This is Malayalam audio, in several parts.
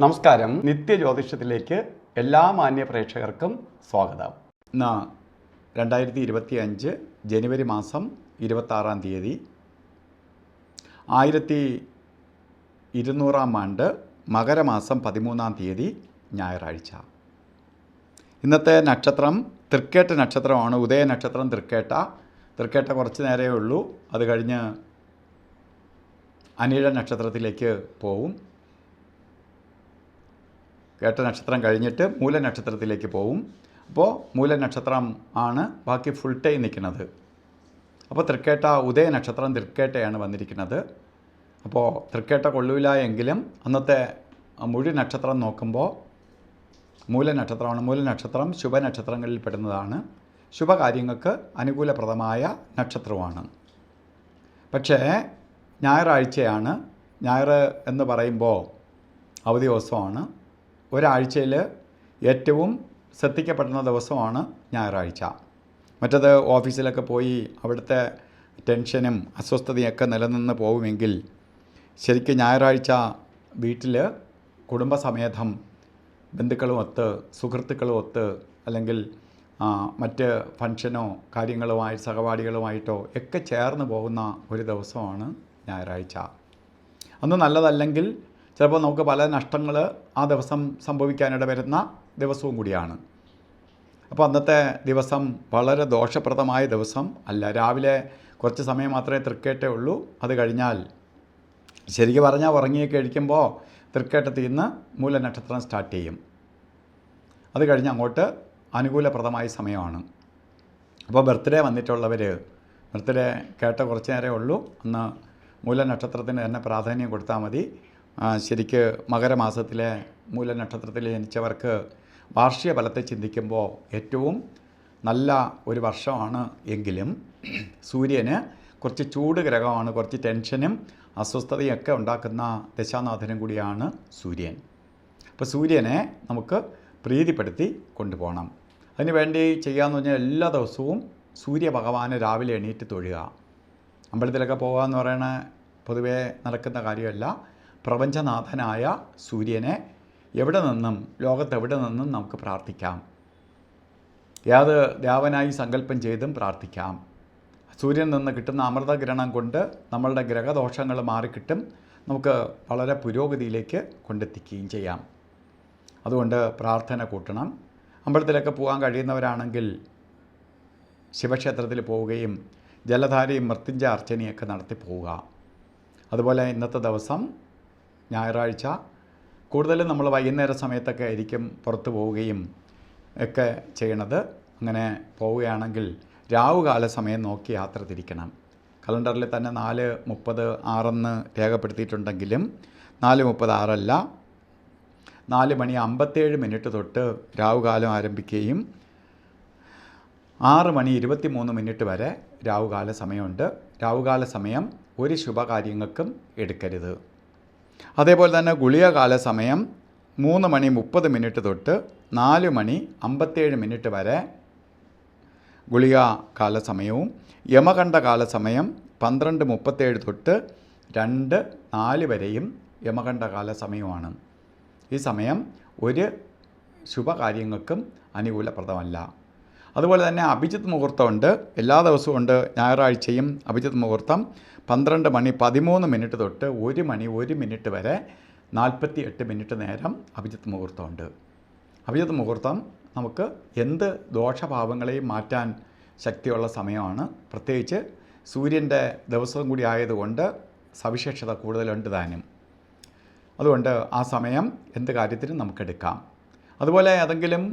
നമസ്കാരം. നിത്യജ്യോതിഷത്തിലേക്ക് എല്ലാ മാന്യ പ്രേക്ഷകർക്കും സ്വാഗതം. ഇന്ന് 2025 ജനുവരി മാസം 26-ാം തീയതി 1200-ാം ആണ്ട് മകരമാസം 13-ാം തീയതി ഞായറാഴ്ച. ഇന്നത്തെ നക്ഷത്രം തൃക്കേട്ട നക്ഷത്രമാണ്. ഉദയ നക്ഷത്രം തൃക്കേട്ട കുറച്ച് നേരമേ ഉള്ളൂ. അത് കഴിഞ്ഞ് അനിഴ നക്ഷത്രത്തിലേക്ക് പോവും. കേട്ട നക്ഷത്രം കഴിഞ്ഞിട്ട് മൂല നക്ഷത്രത്തിലേക്ക് പോവും. അപ്പോൾ മൂല നക്ഷത്രം ആണ് ബാക്കി ഫുൾ ടൈം നിൽക്കുന്നത്. അപ്പോൾ തൃക്കേട്ട ഉദയ നക്ഷത്രം തൃക്കേട്ടയാണ് വന്നിരിക്കുന്നത്. അപ്പോൾ തൃക്കേട്ട കൊള്ളൂല എങ്കിലും അന്നത്തെ മുഴു നക്ഷത്രം നോക്കുമ്പോൾ മൂല നക്ഷത്രമാണ്. മൂല നക്ഷത്രം ശുഭനക്ഷത്രങ്ങളിൽ പെടുന്നതാണ്. ശുഭകാര്യങ്ങൾക്ക് അനുകൂലപ്രദമായ നക്ഷത്രമാണ്. പക്ഷേ ഞായറാഴ്ചയാണ്. ഞായർ എന്ന് പറയുമ്പോൾ അവധി ദിവസമാണ്. ഒരാഴ്ചയിൽ ഏറ്റവും ശ്രദ്ധിക്കപ്പെടുന്ന ദിവസമാണ് ഞായറാഴ്ച. മറ്റത് ഓഫീസിലൊക്കെ പോയി അവിടുത്തെ ടെൻഷനും അസ്വസ്ഥതയൊക്കെ നിലനിന്ന് പോകുമെങ്കിൽ ശരിക്കും ഞായറാഴ്ച വീട്ടിൽ കുടുംബസമേതം ബന്ധുക്കളുമൊത്ത് സുഹൃത്തുക്കളുമൊത്ത് അല്ലെങ്കിൽ മറ്റ് ഫംഗ്ഷനോ കാര്യങ്ങളുമായി സഹപാഠികളുമായിട്ടോ ഒക്കെ ചേർന്ന് പോകുന്ന ഒരു ദിവസമാണ് ഞായറാഴ്ച. അന്ന് നല്ലതല്ലെങ്കിൽ ചിലപ്പോൾ നമുക്ക് പല നഷ്ടങ്ങൾ ആ ദിവസം സംഭവിക്കാനിട വരുന്ന ദിവസവും കൂടിയാണ്. അപ്പോൾ അന്നത്തെ ദിവസം വളരെ ദോഷപ്രദമായ ദിവസം അല്ല. രാവിലെ കുറച്ച് സമയം മാത്രമേ തൃക്കേട്ടേ ഉള്ളൂ. അത് കഴിഞ്ഞാൽ ശരിക്കും പറഞ്ഞാൽ ഉറങ്ങിയൊക്കെ കഴിക്കുമ്പോൾ തൃക്കേട്ടത്തിൽ നിന്ന് മൂല നക്ഷത്രം സ്റ്റാർട്ട് ചെയ്യും. അത് കഴിഞ്ഞ് അങ്ങോട്ട് അനുകൂലപ്രദമായ സമയമാണ്. അപ്പോൾ ബർത്ത്ഡേ വന്നിട്ടുള്ളവർ ബർത്ത്ഡേ കേട്ട കുറച്ച് നേരമേ ഉള്ളൂ. അന്ന് മൂല നക്ഷത്രത്തിന് തന്നെ പ്രാധാന്യം കൊടുത്താൽ മതി. ശരിക്ക് മകരമാസത്തിലെ മൂല നക്ഷത്രത്തിൽ ജനിച്ചവർക്ക് വാർഷിക ഫലത്തെ ചിന്തിക്കുമ്പോൾ ഏറ്റവും നല്ല ഒരു വർഷമാണ്. എങ്കിലും സൂര്യന് കുറച്ച് ചൂട് ഗ്രഹമാണ്. കുറച്ച് ടെൻഷനും അസ്വസ്ഥതയൊക്കെ ഉണ്ടാക്കുന്ന ദശാനാഥനും കൂടിയാണ് സൂര്യൻ. അപ്പോൾ സൂര്യനെ നമുക്ക് പ്രീതിപ്പെടുത്തി കൊണ്ടുപോകണം. അതിനുവേണ്ടി ചെയ്യാമെന്ന് പറഞ്ഞാൽ എല്ലാ ദിവസവും സൂര്യഭഗവാനെ രാവിലെ എണീറ്റ് തൊഴുക. അമ്പലത്തിലൊക്കെ പോകുക എന്ന് പറയണ പൊതുവേ നടക്കുന്ന കാര്യമല്ല. പ്രപഞ്ചനാഥനായ സൂര്യനെ എവിടെ നിന്നും ലോകത്തെവിടെ നിന്നും നമുക്ക് പ്രാർത്ഥിക്കാം. ഏത് ദേവനായി സങ്കല്പം ചെയ്തും പ്രാർത്ഥിക്കാം. സൂര്യനിൽ നിന്ന് കിട്ടുന്ന അമൃതകിരണം കൊണ്ട് നമ്മളുടെ ഗ്രഹദോഷങ്ങൾ മാറിക്കിട്ടും. നമുക്ക് വളരെ പുരോഗതിയിലേക്ക് കൊണ്ടെത്തിക്കുകയും ചെയ്യാം. അതുകൊണ്ട് പ്രാർത്ഥന കൂട്ടണം. അമ്പലത്തിലൊക്കെ പോകാൻ കഴിയുന്നവരാണെങ്കിൽ ശിവക്ഷേത്രത്തിൽ പോവുകയും ജലധാരയും മൃത്യുഞ്ജയ അർച്ചനയൊക്കെ നടത്തി പോവുക. അതുപോലെ ഇന്നത്തെ ദിവസം ഞായറാഴ്ച കൂടുതലും നമ്മൾ വൈകുന്നേര സമയത്തൊക്കെ ആയിരിക്കും പുറത്ത് പോവുകയും ഒക്കെ ചെയ്യണത്. അങ്ങനെ പോവുകയാണെങ്കിൽ രാവുകാല സമയം നോക്കി യാത്ര തിരിക്കണം. കലണ്ടറിൽ തന്നെ 4:36 രേഖപ്പെടുത്തിയിട്ടുണ്ടെങ്കിലും 4:36 4:57 തൊട്ട് രാവുകാലം ആരംഭിക്കുകയും 6:23 വരെ രാവുകാല സമയമുണ്ട്. രാവുകാല സമയം ഒരു ശുഭകാര്യങ്ങൾക്കും എടുക്കരുത്. അതേപോലെ തന്നെ ഗുളികകാല സമയം 3:30 തൊട്ട് 4:57 വരെ ഗുളിക കാല സമയവും യമകണ്ഠ കാല സമയം 12:37 തൊട്ട് 2:04 വരെയും യമകണ്ഠ കാല സമയമാണ്. ഈ സമയം ഒരു ശുഭകാര്യങ്ങൾക്കും അനുകൂലപ്രദമല്ല. അതുപോലെ തന്നെ അഭിജിത്ത് മുഹൂർത്തമുണ്ട്. എല്ലാ ദിവസവും ഉണ്ട്. ഞായറാഴ്ചയും അഭിജിത്ത് മുഹൂർത്തം 12:13 തൊട്ട് 1:01 വരെ 48 നേരം അഭിജിത്ത് മുഹൂർത്തമുണ്ട്. അഭിജിത്ത് മുഹൂർത്തം നമുക്ക് എന്ത് ദോഷഭാവങ്ങളെയും മാറ്റാൻ ശക്തിയുള്ള സമയമാണ്. പ്രത്യേകിച്ച് സൂര്യൻ്റെ ദിവസവും കൂടി ആയതുകൊണ്ട് സവിശേഷത കൂടുതലുണ്ട് താനും. അതുകൊണ്ട് ആ സമയം എന്ത് കാര്യത്തിനും നമുക്കെടുക്കാം. അതുപോലെ ഏതെങ്കിലും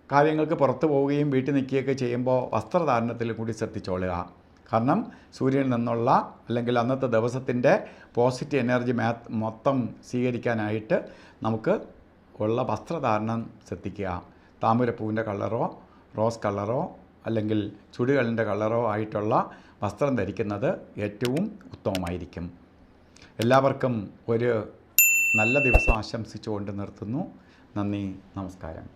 കാര്യങ്ങൾക്ക് പുറത്ത് പോവുകയും വീട്ടിൽ നിൽക്കുകയൊക്കെ ചെയ്യുമ്പോൾ വസ്ത്രധാരണത്തിൽ കൂടി ശ്രദ്ധിച്ചോളുക. കാരണം സൂര്യനിൽ നിന്നുള്ള അല്ലെങ്കിൽ അന്നത്തെ ദിവസത്തിൻ്റെ പോസിറ്റീവ് എനർജി മൊത്തം സ്വീകരിക്കാനായിട്ട് നമുക്ക് ഉള്ള വസ്ത്രധാരണം ശ്രദ്ധിക്കുക. താമരപ്പൂവിൻ്റെ കളറോ റോസ് കളറോ അല്ലെങ്കിൽ ചുടുകളിൻ്റെ കളറോ ആയിട്ടുള്ള വസ്ത്രം ധരിക്കുന്നത് ഏറ്റവും ഉത്തമമായിരിക്കും. എല്ലാവർക്കും ഒരു നല്ല ദിവസം ആശംസിച്ചുകൊണ്ട് നിർത്തുന്നു. നന്ദി, നമസ്കാരം.